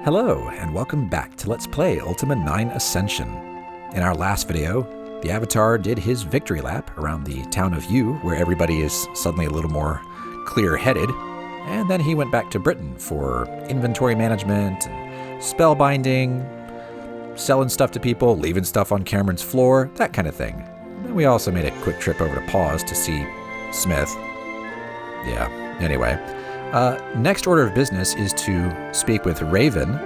Hello, and welcome back to Let's Play Ultima 9 Ascension. In our last video, the Avatar did his victory lap around the town of Yu, where everybody is suddenly a little more clear-headed, and then he went back to Britain for inventory management and spellbinding, selling stuff to people, leaving stuff on Cameron's floor, that kind of thing. And we also made a quick trip over to Pause to see Smith. Yeah, anyway. Next order of business is to speak with Raven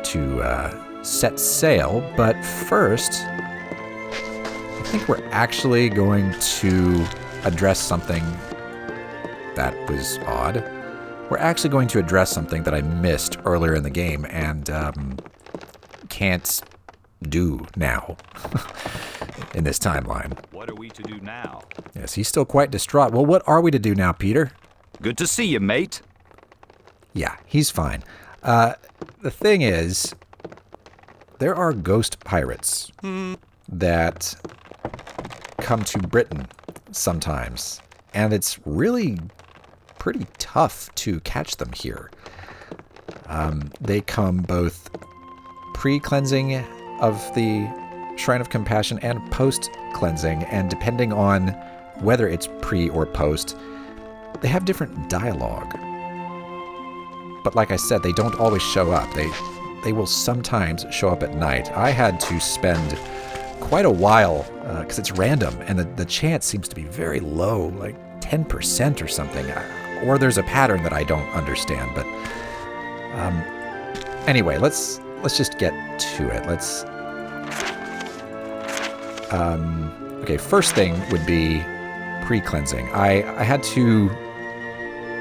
to set sail, but first, I think we're actually going to address something that was odd. We're actually going to address something that I missed earlier in the game and can't do now in this timeline. What are we to do now? Yes, he's still quite distraught. Well, what are we to do now, Peter? Good to see you, mate. Yeah, he's fine. The thing is, there are ghost pirates that come to Britain sometimes, and it's really pretty tough to catch them here. They come both pre-cleansing of the Shrine of Compassion and post-cleansing, and depending on whether it's pre or post, they have different dialogue. But like I said, they don't always show up. They will sometimes show up at night. I had to spend quite a while, because it's random, and the chance seems to be very low, like 10% or something. Or there's a pattern that I don't understand. But anyway, let's just get to it. Okay, first thing would be pre-cleansing. I had to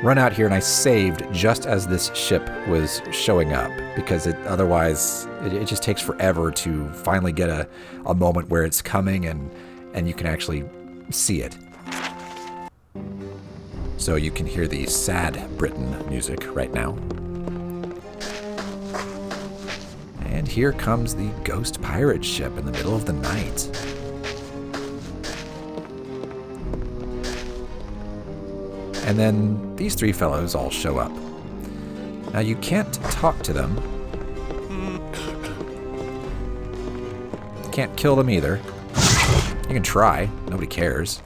run out here and I saved just as this ship was showing up, because otherwise it just takes forever to finally get a moment where it's coming and you can actually see it. So you can hear the sad Britain music right now. And here comes the ghost pirate ship in the middle of the night. And then these three fellows all show up. Now you can't talk to them. You can't kill them either. You can try. Nobody cares.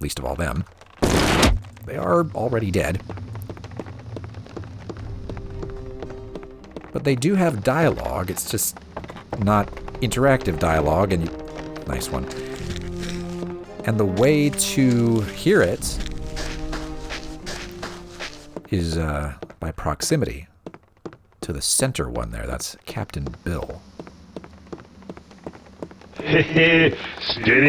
Least of all them. They are already dead. But they do have dialogue. It's just not interactive dialogue. And nice one. And the way to hear it is by proximity to the center one there. That's Captain Bill. Steady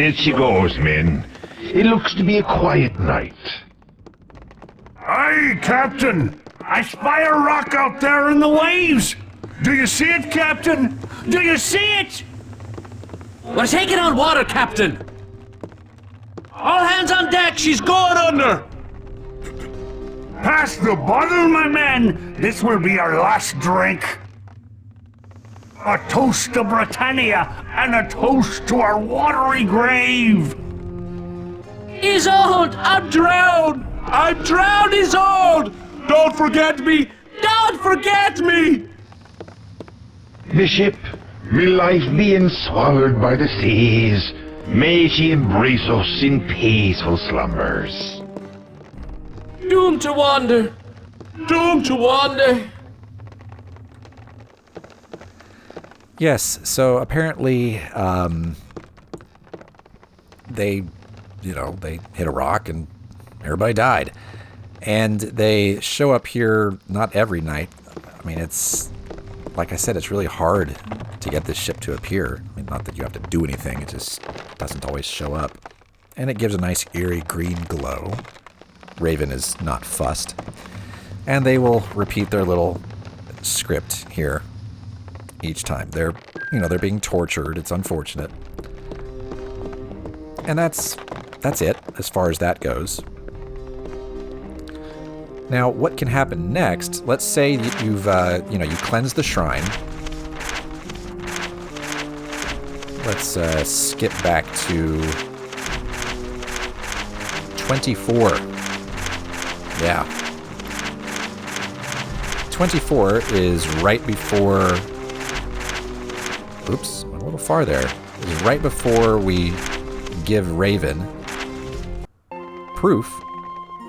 as she goes, men. It looks to be a quiet night. Aye, Captain! I spy a rock out there in the waves! Do you see it, Captain? Do you see it? We're taking on water, Captain! All hands on deck, she's going under! Pass the bottle, my men! This will be our last drink! A toast to Britannia, and a toast to our watery grave! Isolde! I'm drowned! I'm drowned, Isolde! Don't forget me! Don't forget me! The ship, may life being swallowed by the seas, may she embrace us in peaceful slumbers. Doomed to wander! Doomed to wander! Yes, so apparently they hit a rock and everybody died. And they show up here not every night. I mean, it's, like I said, it's really hard to get this ship to appear. I mean, not that you have to do anything, it just doesn't always show up. And it gives a nice eerie green glow. Raven is not fussed. And they will repeat their little script here each time. They're being tortured. It's unfortunate. And that's it as far as that goes. Now, what can happen next? Let's say you've you cleanse the shrine. Let's skip back to 24. Yeah. 24 is right before... Oops, went a little far there. Is right before we give Raven proof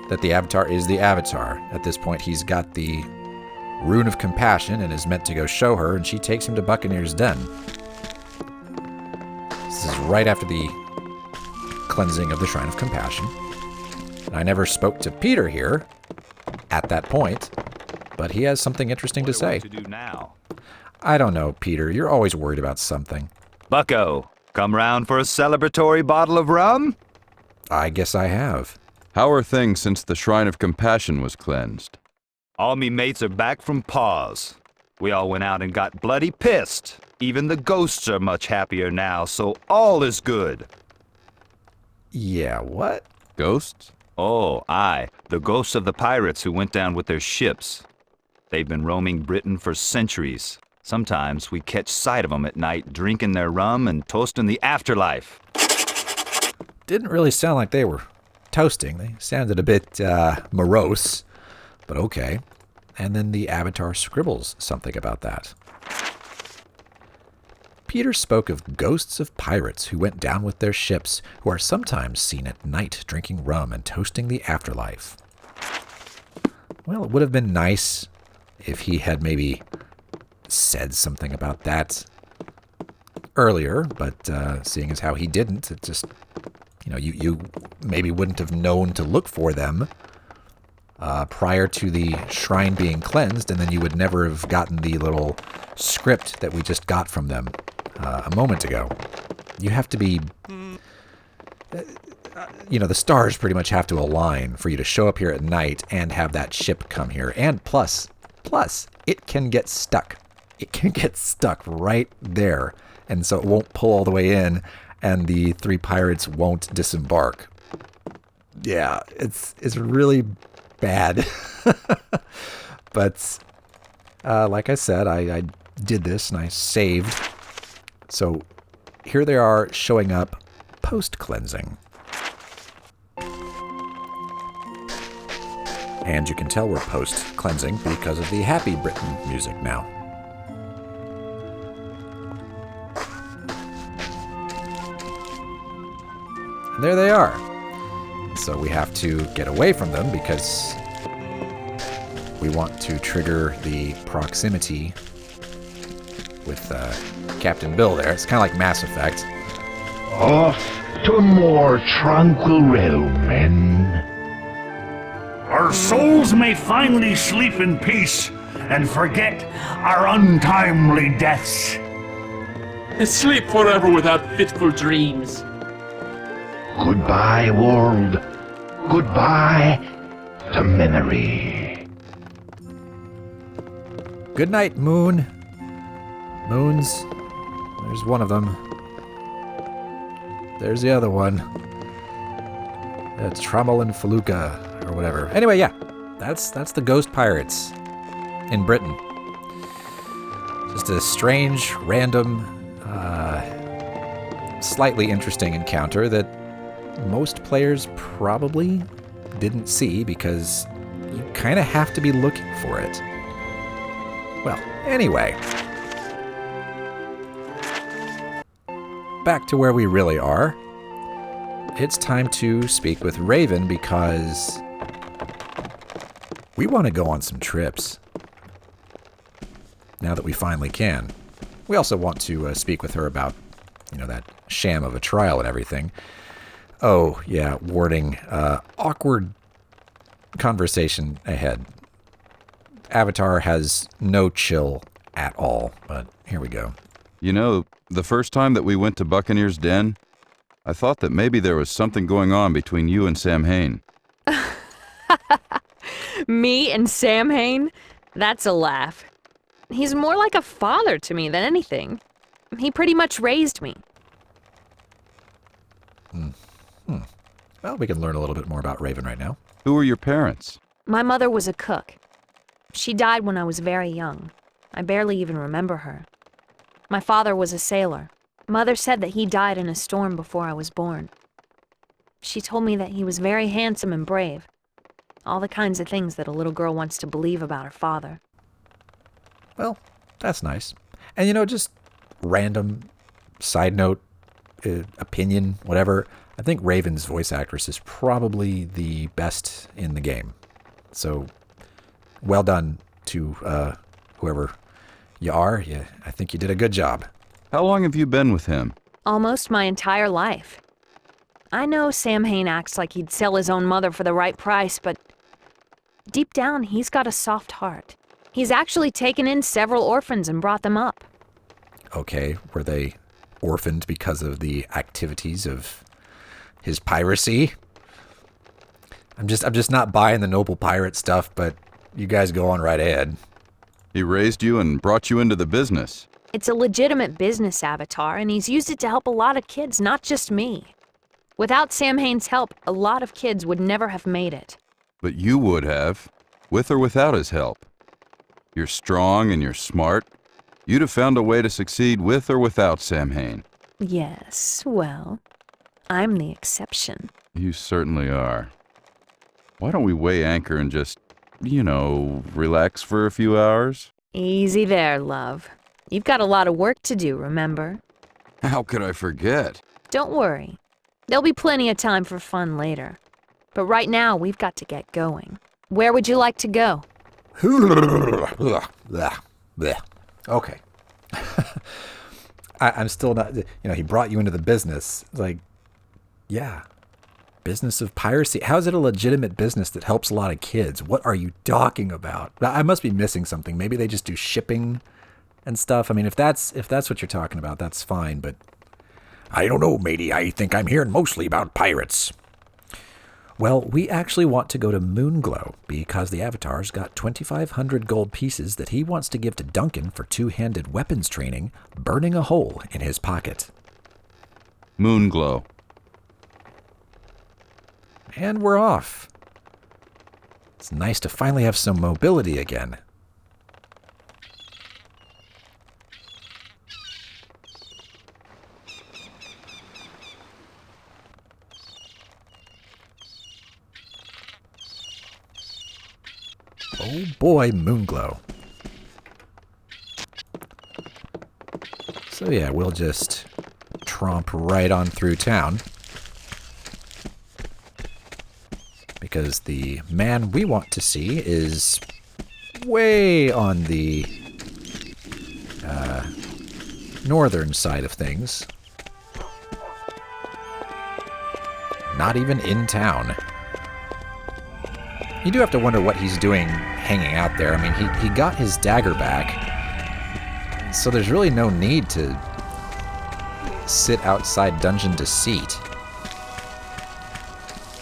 that the Avatar is the Avatar. At this point, he's got the Rune of Compassion and is meant to go show her, and she takes him to Buccaneer's den. This is right after the cleansing of the Shrine of Compassion. And I never spoke to Peter here at that point, but he has something interesting to say. What to do now? I don't know, Peter. You're always worried about something. Bucko, come round for a celebratory bottle of rum? I guess I have. How are things since the Shrine of Compassion was cleansed? All me mates are back from pause. We all went out and got bloody pissed. Even the ghosts are much happier now, so all is good. Yeah, what? Ghosts? Oh, aye, the ghosts of the pirates who went down with their ships. They've been roaming Britain for centuries. Sometimes we catch sight of them at night, drinking their rum and toasting the afterlife. Didn't really sound like they were toasting. They sounded a bit morose, but okay. And then the Avatar scribbles something about that. Peter spoke of ghosts of pirates who went down with their ships, who are sometimes seen at night drinking rum and toasting the afterlife. Well, it would have been nice if he had maybe said something about that earlier, but seeing as how he didn't, it just, you maybe wouldn't have known to look for them prior to the shrine being cleansed, and then you would never have gotten the little script that we just got from them a moment ago. You have to be... the stars pretty much have to align for you to show up here at night and have that ship come here. And plus, it can get stuck. It can get stuck right there. And so it won't pull all the way in, and the three pirates won't disembark. Yeah, it's really bad. But like I said, I did this and I saved. So here they are showing up post-cleansing. And you can tell we're post-cleansing because of the Happy Britain music now. And there they are. So we have to get away from them because we want to trigger the proximity with Captain Bill there. It's kind of like Mass Effect. Off to a more tranquil realm, men. Our souls may finally sleep in peace and forget our untimely deaths. And sleep forever without fitful dreams. Goodbye, world. Goodbye to memory. Good night, Moon. Moons. There's one of them. There's the other one. It's Trammel and Feluca, or whatever. Anyway, yeah. That's the Ghost Pirates in Britain. Just a strange, random, slightly interesting encounter that most players probably didn't see because you kind of have to be looking for it. Well, anyway. Back to where we really are. It's time to speak with Raven because we want to go on some trips. Now that we finally can. We also want to speak with her about, that sham of a trial and everything. Oh, yeah, warning. Awkward conversation ahead. Avatar has no chill at all, but here we go. The first time that we went to Buccaneer's den, I thought that maybe there was something going on between you and Samhayne. Me and Samhayne? That's a laugh. He's more like a father to me than anything. He pretty much raised me. Well, we can learn a little bit more about Raven right now. Who were your parents? My mother was a cook. She died when I was very young. I barely even remember her. My father was a sailor. Mother said that he died in a storm before I was born. She told me that he was very handsome and brave. All the kinds of things that a little girl wants to believe about her father. Well, that's nice. And just random side note, opinion, whatever. I think Raven's voice actress is probably the best in the game. So, well done to whoever you are. I think you did a good job. How long have you been with him? Almost my entire life. I know Samhayne acts like he'd sell his own mother for the right price, but deep down, he's got a soft heart. He's actually taken in several orphans and brought them up. Okay, were they orphaned because of the activities of his piracy? I'm just not buying the noble pirate stuff, but you guys go on right ahead. He raised you and brought you into the business. It's a legitimate business avatar, and he's used it to help a lot of kids, not just me. Without Samhayne's help, a lot of kids would never have made it. But you would have, with or without his help. You're strong and you're smart. You'd have found a way to succeed with or without Samhayne. Yes, well, I'm the exception. You certainly are. Why don't we weigh anchor and just, relax for a few hours? Easy there, love. You've got a lot of work to do, remember? How could I forget? Don't worry. There'll be plenty of time for fun later. But right now, we've got to get going. Where would you like to go? Okay. I'm still not, he brought you into the business. Like, yeah, business of piracy. How is it a legitimate business that helps a lot of kids? What are you talking about? I must be missing something. Maybe they just do shipping and stuff. I mean, if that's what you're talking about, that's fine, but I don't know, matey. I think I'm hearing mostly about pirates. Well, we actually want to go to Moonglow because the Avatar's got 2,500 gold pieces that he wants to give to Duncan for two-handed weapons training, burning a hole in his pocket. Moonglow. And we're off. It's nice to finally have some mobility again. Oh boy, Moonglow. So yeah, we'll just tromp right on through town. Because the man we want to see is way on the northern side of things. Not even in town. You do have to wonder what he's doing hanging out there. I mean, he got his dagger back, so there's really no need to sit outside Dungeon Deceit.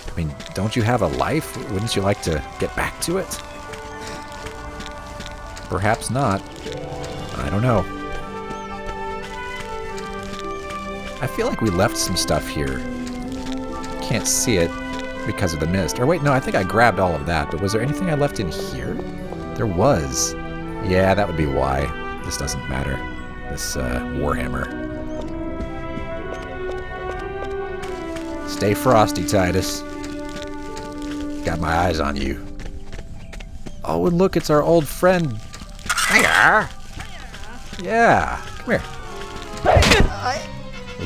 I mean, don't you have a life? Wouldn't you like to get back to it? Perhaps not. I don't know. I feel like we left some stuff here. Can't see it because of the mist. Or wait, no, I think I grabbed all of that, but was there anything I left in here? There was. Yeah, that would be why. This doesn't matter. This Warhammer. Stay frosty, Titus. Got my eyes on you. Oh, and look, it's our old friend. Hiya! Yeah, come here.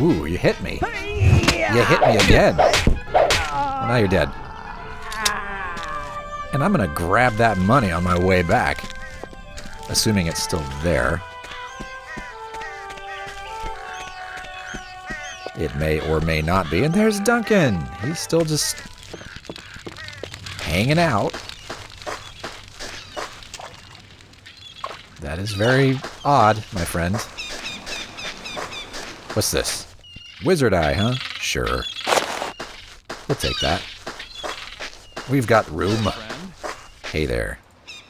Ooh, you hit me. You hit me again. Well, now you're dead. And I'm gonna grab that money on my way back. Assuming it's still there. It may or may not be. And there's Duncan. He's still just hanging out. That is very odd, my friend. What's this? Wizard eye, huh? Sure. We'll take that. We've got room. Hey there.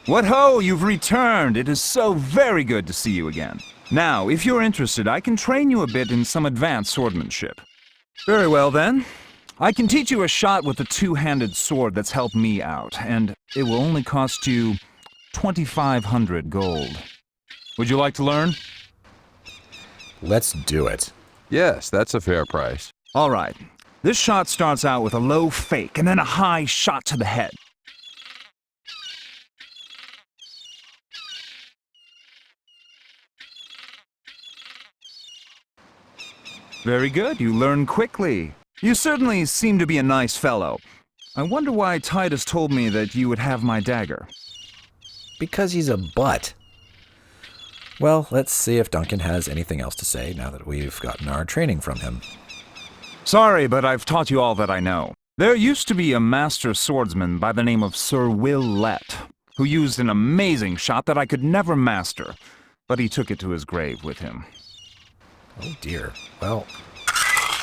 What ho, you've returned. It is so very good to see you again. Now, if you're interested, I can train you a bit in some advanced swordsmanship. Very well, then. I can teach you a shot with a two-handed sword that's helped me out, and it will only cost you 2,500 gold. Would you like to learn? Let's do it. Yes, that's a fair price. All right. This shot starts out with a low fake and then a high shot to the head. Very good. You learn quickly. You certainly seem to be a nice fellow. I wonder why Titus told me that you would have my dagger. Because he's a butt. Well, let's see if Duncan has anything else to say now that we've gotten our training from him. Sorry, but I've taught you all that I know. There used to be a master swordsman by the name of Sir Will Lett, who used an amazing shot that I could never master, but he took it to his grave with him. Oh dear. Well,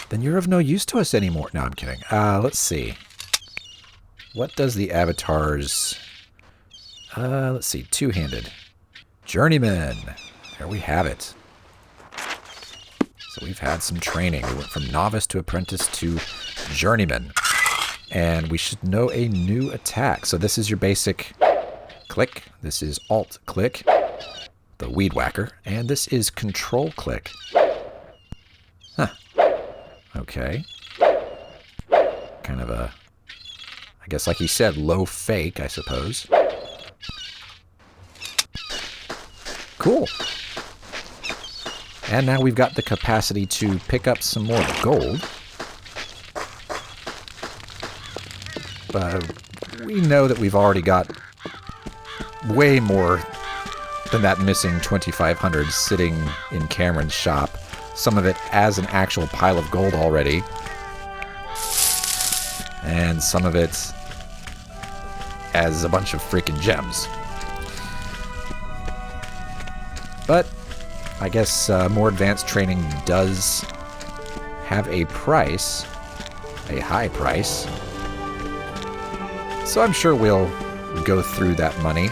then you're of no use to us anymore. No, I'm kidding. Let's see. What does the avatar's... let's see. Two-handed. Journeyman. There we have it. So we've had some training. We went from novice to apprentice to journeyman. And we should know a new attack. So this is your basic click. This is alt click, the weed whacker. And this is control click. Huh. Okay. Kind of a, I guess like he said, low fake, I suppose. Cool. And now we've got the capacity to pick up some more gold. But we know that we've already got way more than that missing 2,500 sitting in Cameron's shop. Some of it as an actual pile of gold already. And some of it as a bunch of freaking gems. But I guess more advanced training does have a price, a high price. So I'm sure we'll go through that money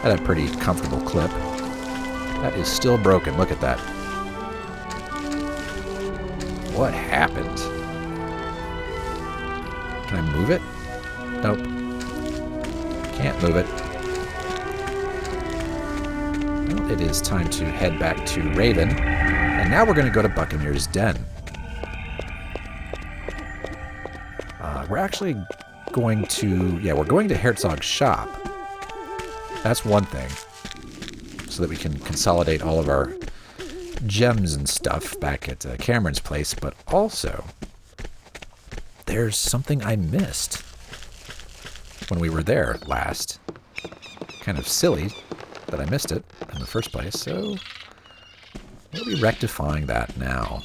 at a pretty comfortable clip. That is still broken. Look at that. What happened? Can I move it? Nope. Can't move it. Well, it is time to head back to Raven. And now we're going to go to Buccaneer's Den. We're actually going to... Yeah, we're going to Herzog's shop. That's one thing. So that we can consolidate all of our gems and stuff back at Cameron's place. But also, there's something I missed when we were there last. Kind of silly that I missed it in the first place. So we'll be rectifying that now.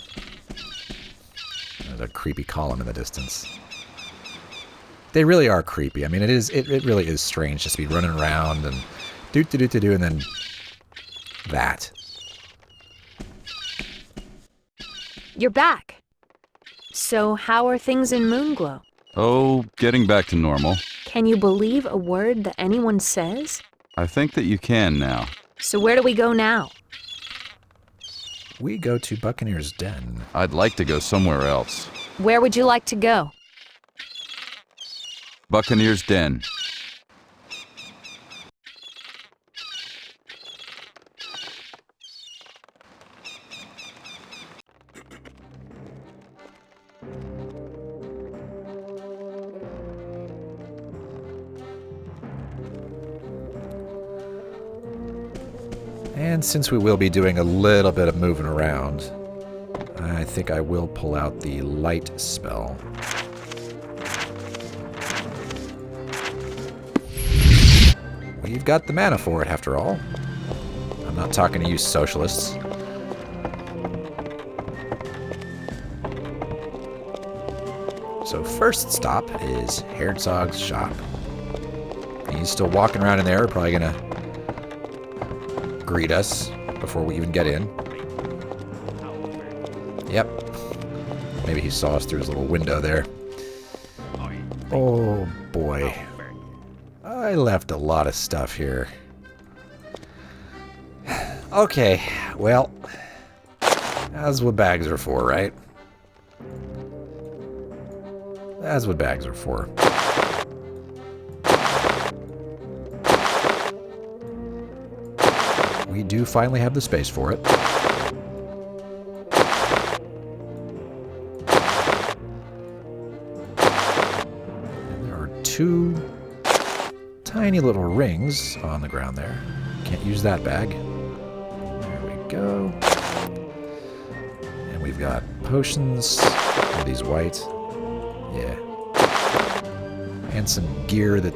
There's a creepy column in the distance. They really are creepy. I mean, it really is strange just to be running around and do, and then that. You're back. So how are things in Moonglow? Oh, getting back to normal. Can you believe a word that anyone says? I think that you can now. So where do we go now? We go to Buccaneer's Den. I'd like to go somewhere else. Where would you like to go? Buccaneer's Den. And since we will be doing a little bit of moving around, I think I will pull out the light spell. We've got the mana for it, after all. I'm not talking to you socialists. So first stop is Herzog's shop. He's still walking around in there, probably gonna greet us before we even get in. Yep. Maybe he saw us through his little window there. Oh boy. I left a lot of stuff here. Okay, well, that's what bags are for, right? That's what bags are for. We do finally have the space for it. And there are two tiny little rings on the ground there. Can't use that bag. There we go. And we've got potions. Are these white? Yeah. And some gear that...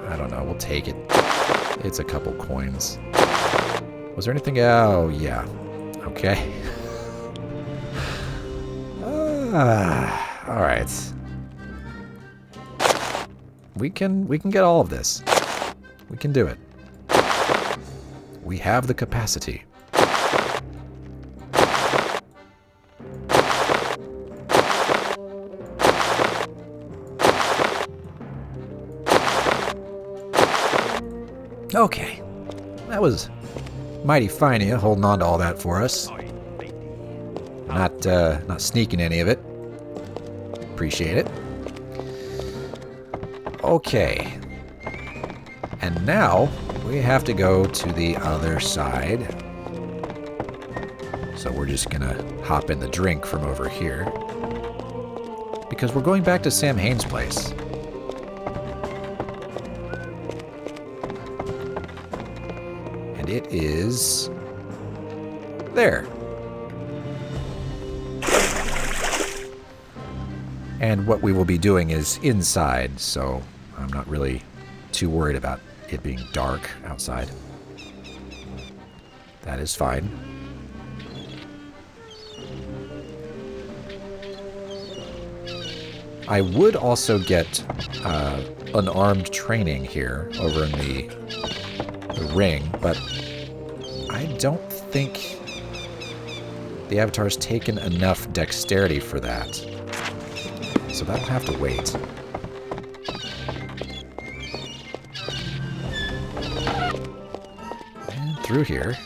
I don't know, we'll take it. It's a couple coins. Was there anything? Oh, yeah. Okay. Alright. We can get all of this. We can do it. We have the capacity. Okay. That was mighty fine of you, holding on to all that for us. Not sneaking any of it. Appreciate it. Okay. And now we have to go to the other side. So we're just gonna hop in the drink from over here. Because we're going back to Samhayne's place. And it is... there. And what we will be doing is inside, so I'm not really too worried about it being dark outside. That is fine. I would also get unarmed training here over in the ring, but I don't think the Avatar's taken enough dexterity for that. So that'll have to wait. And through here.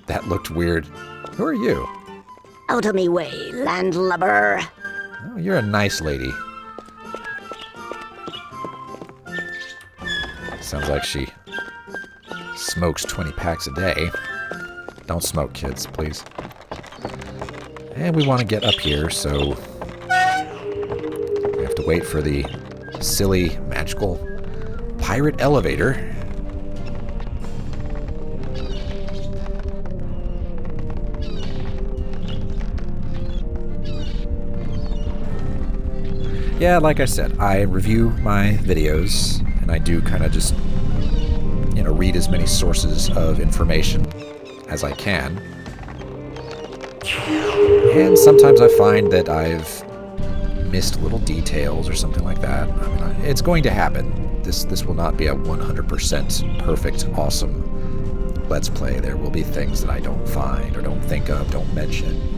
That looked weird. Who are you? Out of me way, landlubber. Oh, you're a nice lady. Sounds like she smokes 20 packs a day. Don't smoke, kids, please. And we want to get up here, so we have to wait for the silly, magical pirate elevator. Yeah, like I said, I review my videos, and I do kind of just, you know, read as many sources of information as I can. And sometimes I find that I've missed little details or something like that. I mean, it's going to happen. This will not be a 100% perfect, awesome Let's Play. There will be things that I don't find or don't think of, don't mention.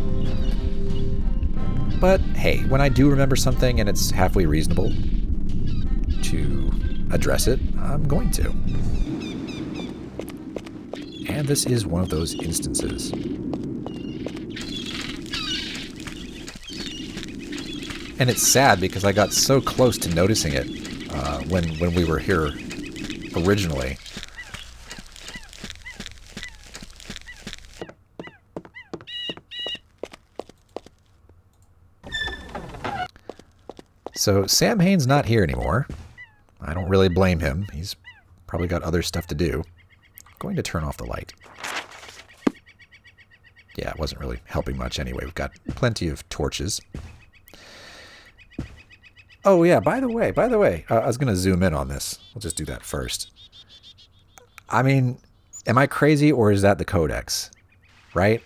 But hey, when I do remember something and it's halfway reasonable to address it, I'm going to. And this is one of those instances. And it's sad because I got so close to noticing it when we were here originally. So Samhayne's not here anymore. I don't really blame him. He's probably got other stuff to do. I'm going to turn off the light. Yeah, it wasn't really helping much anyway. We've got plenty of torches. Oh yeah, by the way, I was going to zoom in on this. We'll just do that first. I mean, am I crazy or is that the codex? Right?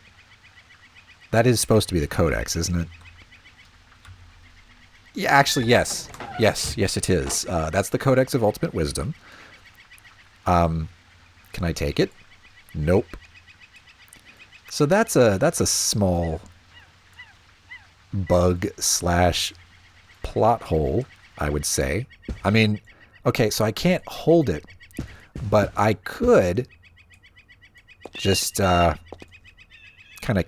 That is supposed to be the codex, isn't it? Yeah, actually, yes. Yes, it is. That's the Codex of Ultimate Wisdom. Can I take it? Nope. So that's a small bug / plot hole, I would say. I mean, okay, so I can't hold it, but I could just kind of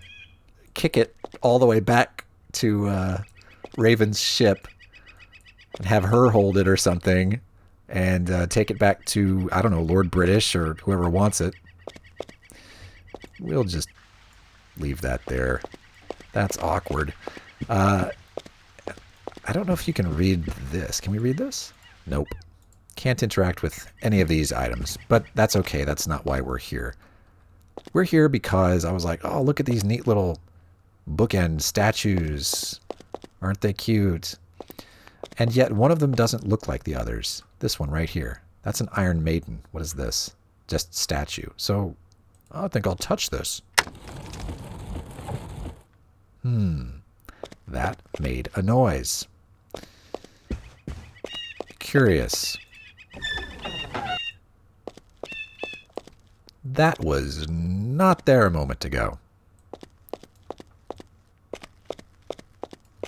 kick it all the way back to Raven's ship and have her hold it or something and take it back to, I don't know, Lord British or whoever wants it. We'll just leave that there. That's awkward. I don't know if you can read this. Can we read this? Nope. Can't interact with any of these items, but that's okay. That's not why we're here. We're here because I was like, oh, look at these neat little bookend statues. Aren't they cute? And yet one of them doesn't look like the others. This one right here. That's an Iron Maiden. What is this? Just statue. So I think I'll touch this. That made a noise. Curious. That was not there a moment ago.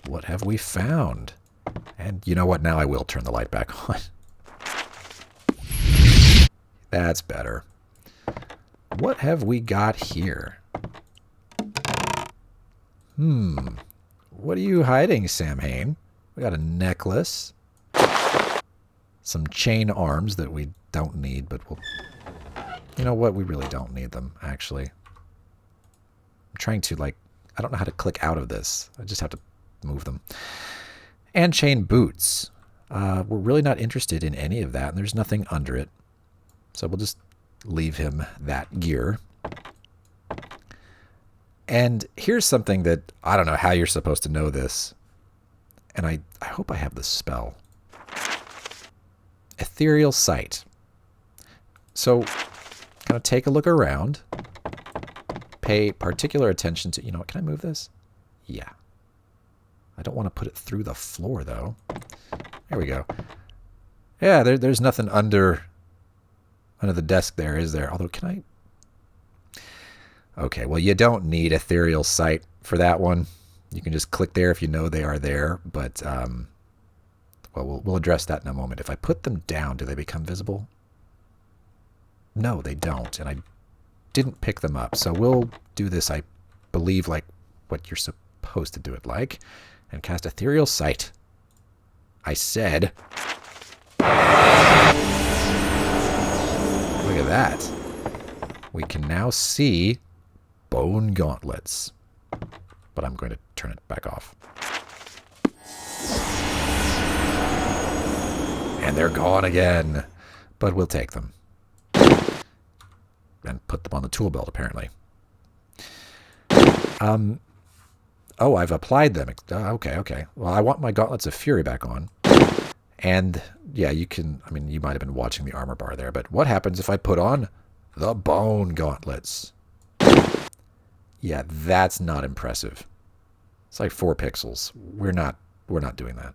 What have we found? And you know what? Now I will turn the light back on. That's better. What have we got here? What are you hiding, Samhayne? We got a necklace. Some chain arms that we don't need, but we'll... You know what? We really don't need them, actually. I'm trying to, like... I don't know how to click out of this. I just have to move them. And chain boots. We're really not interested in any of that, and there's nothing under it. So we'll just leave him that gear. And here's something that I don't know how you're supposed to know this. And I hope I have the spell. Ethereal sight. So kind of take a look around. Pay particular attention to... You know what? Can I move this? Yeah. I don't want to put it through the floor, though. There we go. Yeah, there's nothing under the desk there, is there? Although, can I... Okay, well, you don't need ethereal sight for that one. You can just click there if you know they are there. But, well, we'll address that in a moment. If I put them down, do they become visible? No, they don't. And I didn't pick them up. So we'll do this, I believe, like what you're supposed to do it like. And cast ethereal sight. I said... Look at that. We can now see bone gauntlets. But I'm going to turn it back off. And they're gone again. But we'll take them. And put them on the tool belt, apparently. Oh, I've applied them. Okay. Well, I want my Gauntlets of Fury back on. And, yeah, you can... I mean, you might have been watching the armor bar there, but what happens if I put on the Bone Gauntlets? Yeah, that's not impressive. It's like 4 pixels. We're not doing that.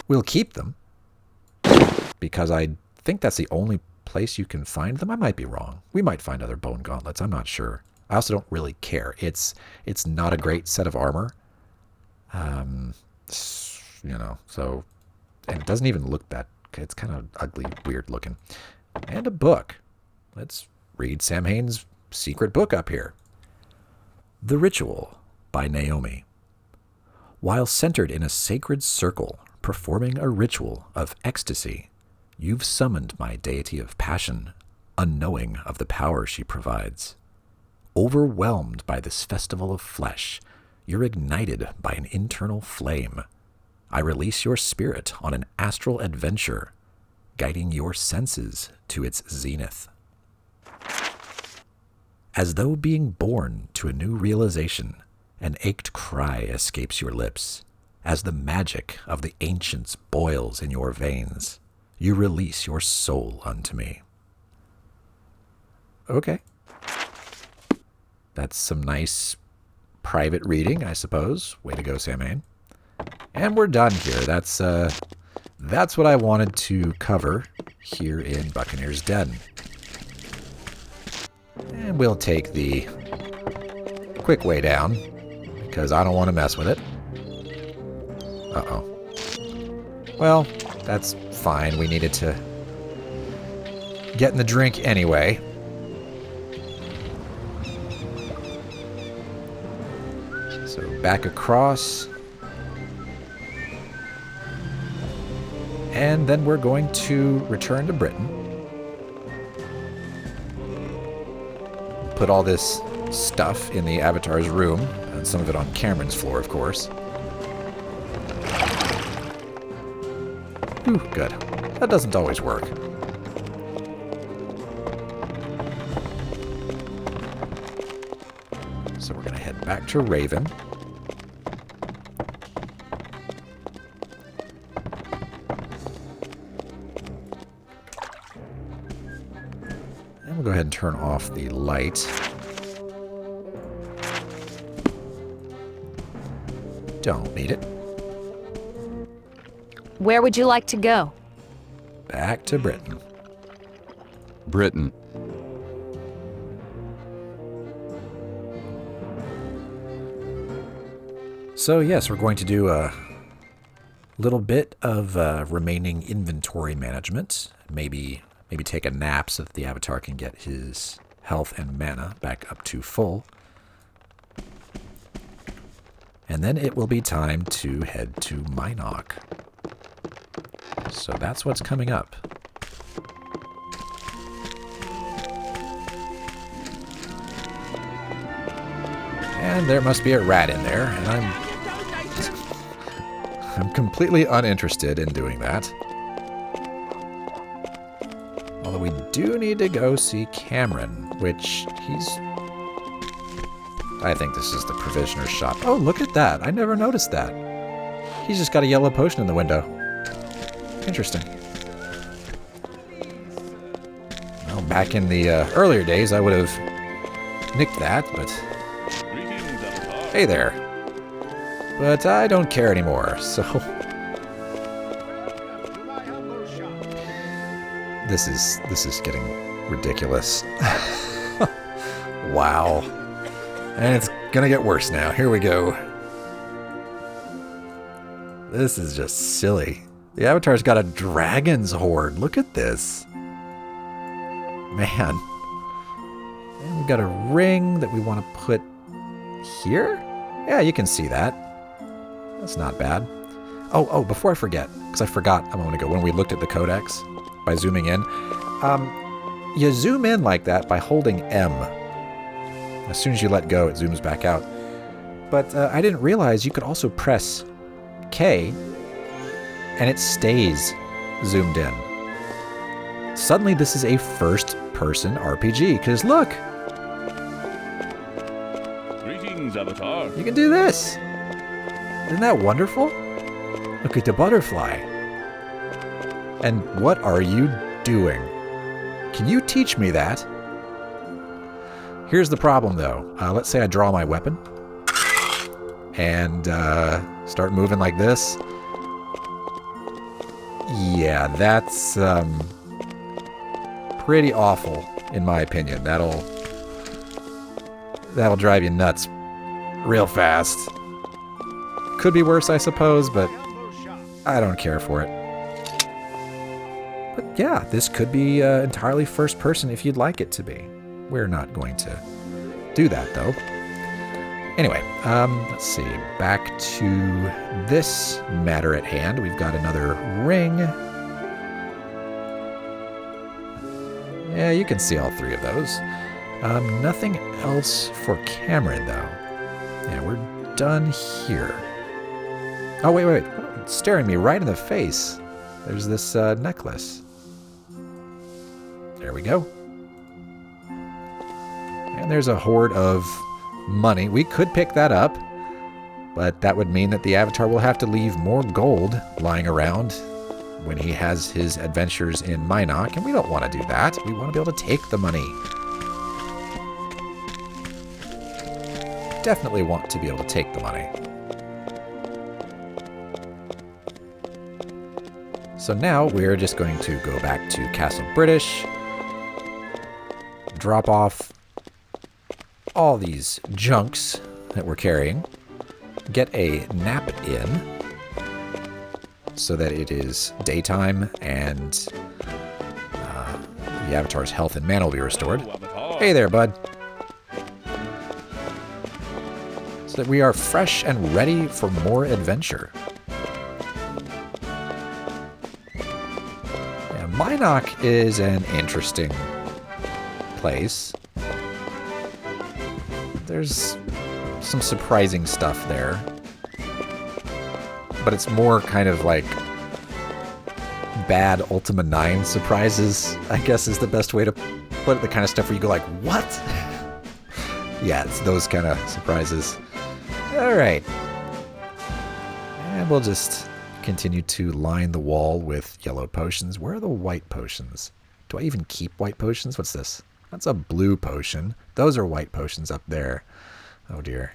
We'll keep them. Because I think that's the only place you can find them. I might be wrong. We might find other Bone Gauntlets. I'm not sure. I also don't really care. It's not a great set of armor. You know, so... And it doesn't even look that... It's kind of ugly, weird looking. And a book. Let's read Samhayne's secret book up here. The Ritual by Naomi. While centered in a sacred circle, performing a ritual of ecstasy, you've summoned my deity of passion, unknowing of the power she provides. Overwhelmed by this festival of flesh, you're ignited by an internal flame. I release your spirit on an astral adventure, guiding your senses to its zenith. As though being born to a new realization, an ached cry escapes your lips. As the magic of the ancients boils in your veins, you release your soul unto me. Okay. That's some nice private reading, I suppose. Way to go, Samhayne. And we're done here. That's what I wanted to cover here in Buccaneer's Den. And we'll take the quick way down, because I don't want to mess with it. Uh-oh. Well, that's fine. We needed to get in the drink anyway. So back across. And then we're going to return to Britain. Put all this stuff in the Avatar's room, and some of it on Cameron's floor, of course. Ooh, good. That doesn't always work. back to Raven. And we'll go ahead and turn off the light. Don't need it. Where would you like to go? Back to Britain. Britain. So yes, we're going to do a little bit of remaining inventory management. Maybe take a nap so that the Avatar can get his health and mana back up to full. And then it will be time to head to Minok. So that's what's coming up. And there must be a rat in there, and I'm completely uninterested in doing that. Although we do need to go see Cameron, which I think this is the provisioner's shop. Oh, look at that. I never noticed that. He's just got a yellow potion in the window. Interesting. Well, back in the earlier days, I would have nicked that, but... Hey there. But I don't care anymore, so... This is getting ridiculous. Wow. And it's gonna get worse now. Here we go. This is just silly. The Avatar's got a dragon's hoard. Look at this. Man. And we've got a ring that we want to put here? Yeah, you can see that. That's not bad. Oh, before I forget, because I forgot a moment ago when we looked at the codex by zooming in. You zoom in like that by holding M. As soon as you let go, it zooms back out. But I didn't realize you could also press K and it stays zoomed in. Suddenly this is a first-person RPG, because look! Greetings, Avatar. You can do this! Isn't that wonderful? Look at the butterfly. And what are you doing? Can you teach me that? Here's the problem, though. Let's say I draw my weapon and start moving like this. Yeah, that's pretty awful, in my opinion. That'll drive you nuts real fast. Could be worse, I suppose, but I don't care for it. But yeah, this could be entirely first person if you'd like it to be. We're not going to do that, though. Anyway, let's see. Back to this matter at hand. We've got another ring. Yeah, you can see all three of those. Nothing else for Cameron, though. Yeah, we're done here. Oh, wait. It's staring me right in the face. There's this necklace. There we go. And there's a hoard of money. We could pick that up, but that would mean that the Avatar will have to leave more gold lying around when he has his adventures in Minok, and we don't want to do that. We want to be able to take the money. Definitely want to be able to take the money. So now we're just going to go back to Castle British, drop off all these junks that we're carrying, get a nap in so that it is daytime and the Avatar's health and mana will be restored. Hey there, bud. So that we are fresh and ready for more adventure. Yeah, Minok is an interesting place. There's some surprising stuff there. But it's more kind of like bad Ultima 9 surprises, I guess is the best way to put it. The kind of stuff where you go like, what? Yeah, it's those kind of surprises. All right. And we'll just continue to line the wall with yellow potions. Where are the white potions? Do I even keep white potions? What's this? That's a blue potion. Those are white potions up there. Oh dear.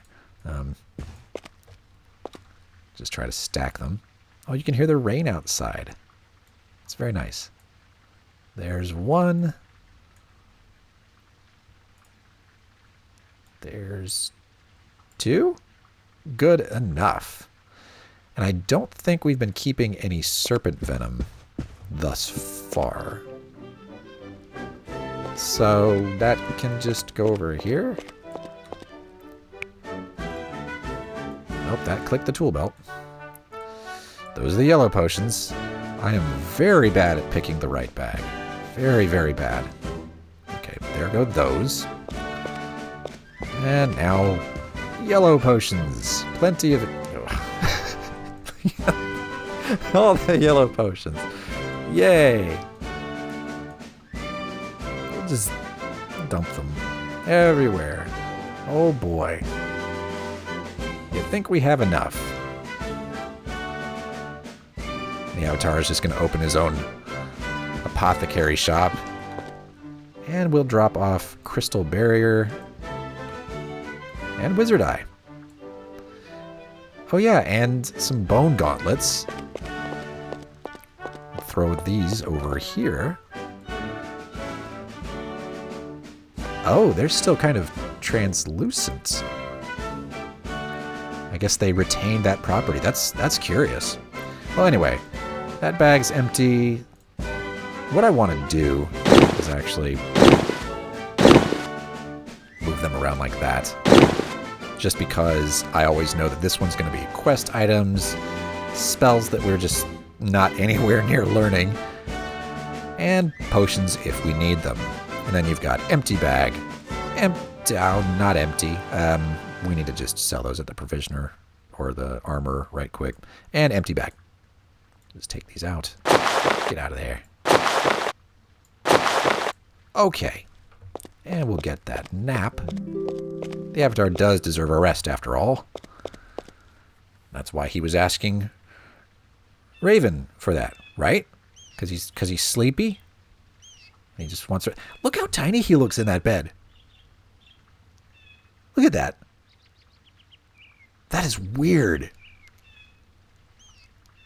Just try to stack them. Oh, you can hear the rain outside. It's very nice. There's one. There's two. Good enough. And I don't think we've been keeping any serpent venom thus far. So that can just go over here. Nope, that clicked the tool belt. Those are the yellow potions. I am very bad at picking the right bag. Very, very bad. Okay, there go those. And now, yellow potions. Plenty of it. All the yellow potions. Yay. We'll just dump them everywhere. Oh boy. You think we have enough? The Avatar is just going to open his own apothecary shop. And we'll drop off Crystal Barrier and Wizard Eye. Oh yeah, and some Bone Gauntlets. I'll throw these over here. Oh, they're still kind of translucent. I guess they retain that property. That's curious. Well, anyway, that bag's empty. What I want to do is actually move them around like that. Just because I always know that this one's going to be quest items, spells that we're just not anywhere near learning, and potions if we need them. And then you've got empty bag. Not empty. We need to just sell those at the provisioner or the armor right quick. And empty bag. Just take these out. Get out of there. Okay. And we'll get that nap. The Avatar does deserve a rest after all. That's why he was asking Raven for that, right? Because he's sleepy? He just wants to... Look how tiny he looks in that bed. Look at that. That is weird.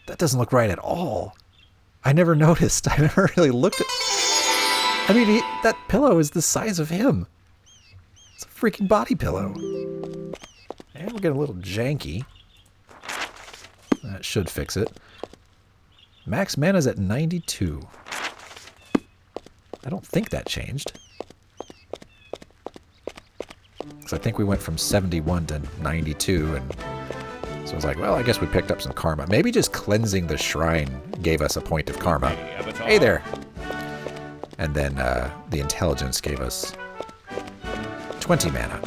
That doesn't look right at all. I never noticed. I never really looked at... I mean, that pillow is the size of him. It's a freaking body pillow. And we'll get a little janky. That should fix it. Max mana's at 92. I don't think that changed. Because I think we went from 71 to 92, and so I was like, well, I guess we picked up some karma. Maybe just cleansing the shrine gave us a point of karma. Hey there! And then the intelligence gave us 20 mana.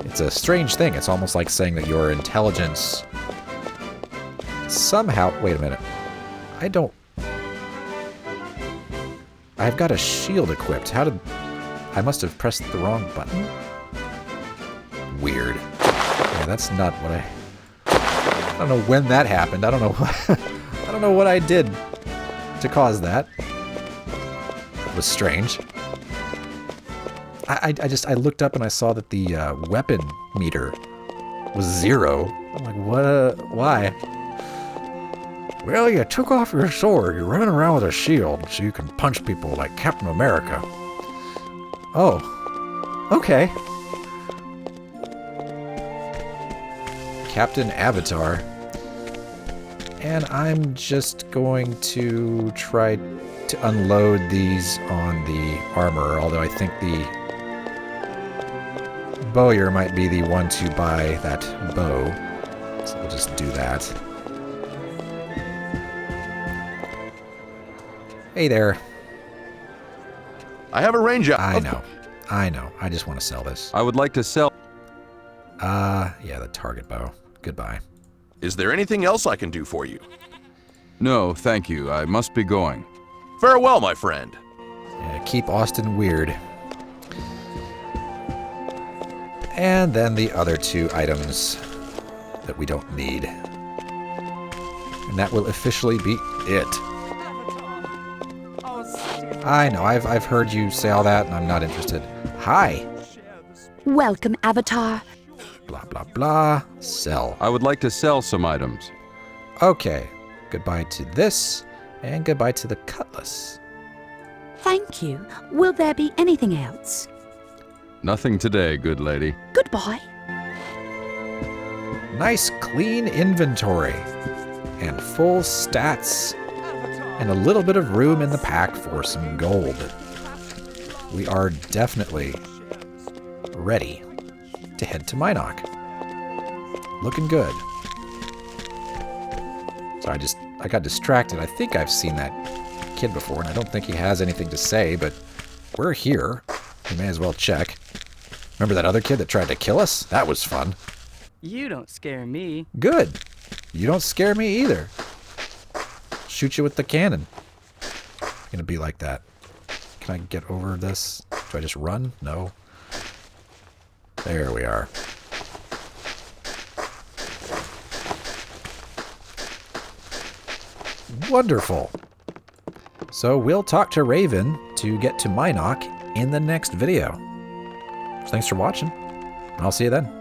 It's a strange thing. It's almost like saying that your intelligence somehow... Wait a minute. I've got a shield equipped. How did... I must have pressed the wrong button? Weird. Yeah, that's not what I don't know when that happened. I don't know I don't know what I did to cause that. It was strange. I looked up and I saw that the weapon meter was 0. I'm like, what? Why? Well, you took off your sword. You're running around with a shield so you can punch people like Captain America. Oh. Okay. Captain Avatar. And I'm just going to try to unload these on the armor, although I think the bowyer might be the one to buy that bow. So we'll just do that. Hey there. I have a range out. I know. I just want to sell this. I would like to sell... Yeah, the target bow. Goodbye. Is there anything else I can do for you? No, thank you. I must be going. Farewell, my friend. Yeah, keep Austin weird. And then the other 2 items that we don't need. And that will officially be it. I know, I've heard you say all that, and I'm not interested. Hi. Welcome, Avatar. Blah, blah, blah. Sell. I would like to sell some items. Okay. Goodbye to this, and goodbye to the cutlass. Thank you. Will there be anything else? Nothing today, good lady. Goodbye. Nice, clean inventory. And full stats. And a little bit of room in the pack for some gold. We are definitely ready to head to Minok. Looking good. So I got distracted. I think I've seen that kid before, and I don't think he has anything to say, but we're here. We may as well check. Remember that other kid that tried to kill us? That was fun. You don't scare me. Good. You don't scare me either. Shoot you with the cannon. It's gonna be like that. Can I get over this? Do I just run? No. There we are. Wonderful. So we'll talk to Raven to get to Minok in the next video. Thanks for watching. I'll see you then.